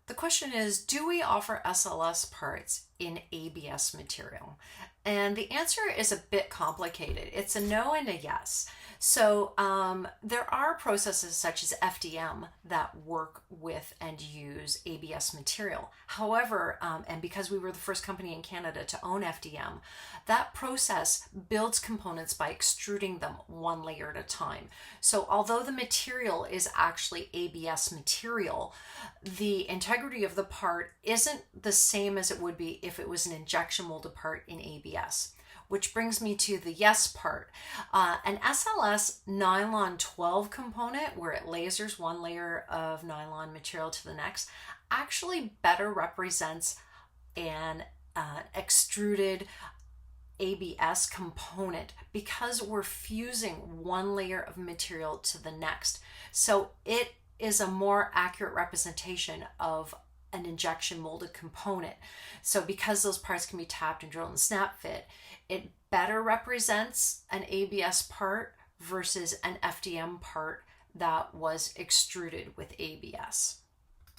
The question is, do we offer SLS parts in ABS material? And the answer is a bit complicated. It's a no and a yes. So there are processes such as FDM that work with and use ABS material. However, and because we were the first company in Canada to own FDM, that process builds components by extruding them one layer at a time. So although the material is actually ABS material, the integrity of the part isn't the same as it would be if it was an injection molded part in ABS. Which brings me to the yes part. An SLS nylon 12 component, where it lasers one layer of nylon material to the next, actually better represents an extruded ABS component because we're fusing one layer of material to the next. So it is a more accurate representation of an injection molded component. So because those parts can be tapped and drilled and snap fit, it better represents an ABS part versus an FDM part that was extruded with ABS.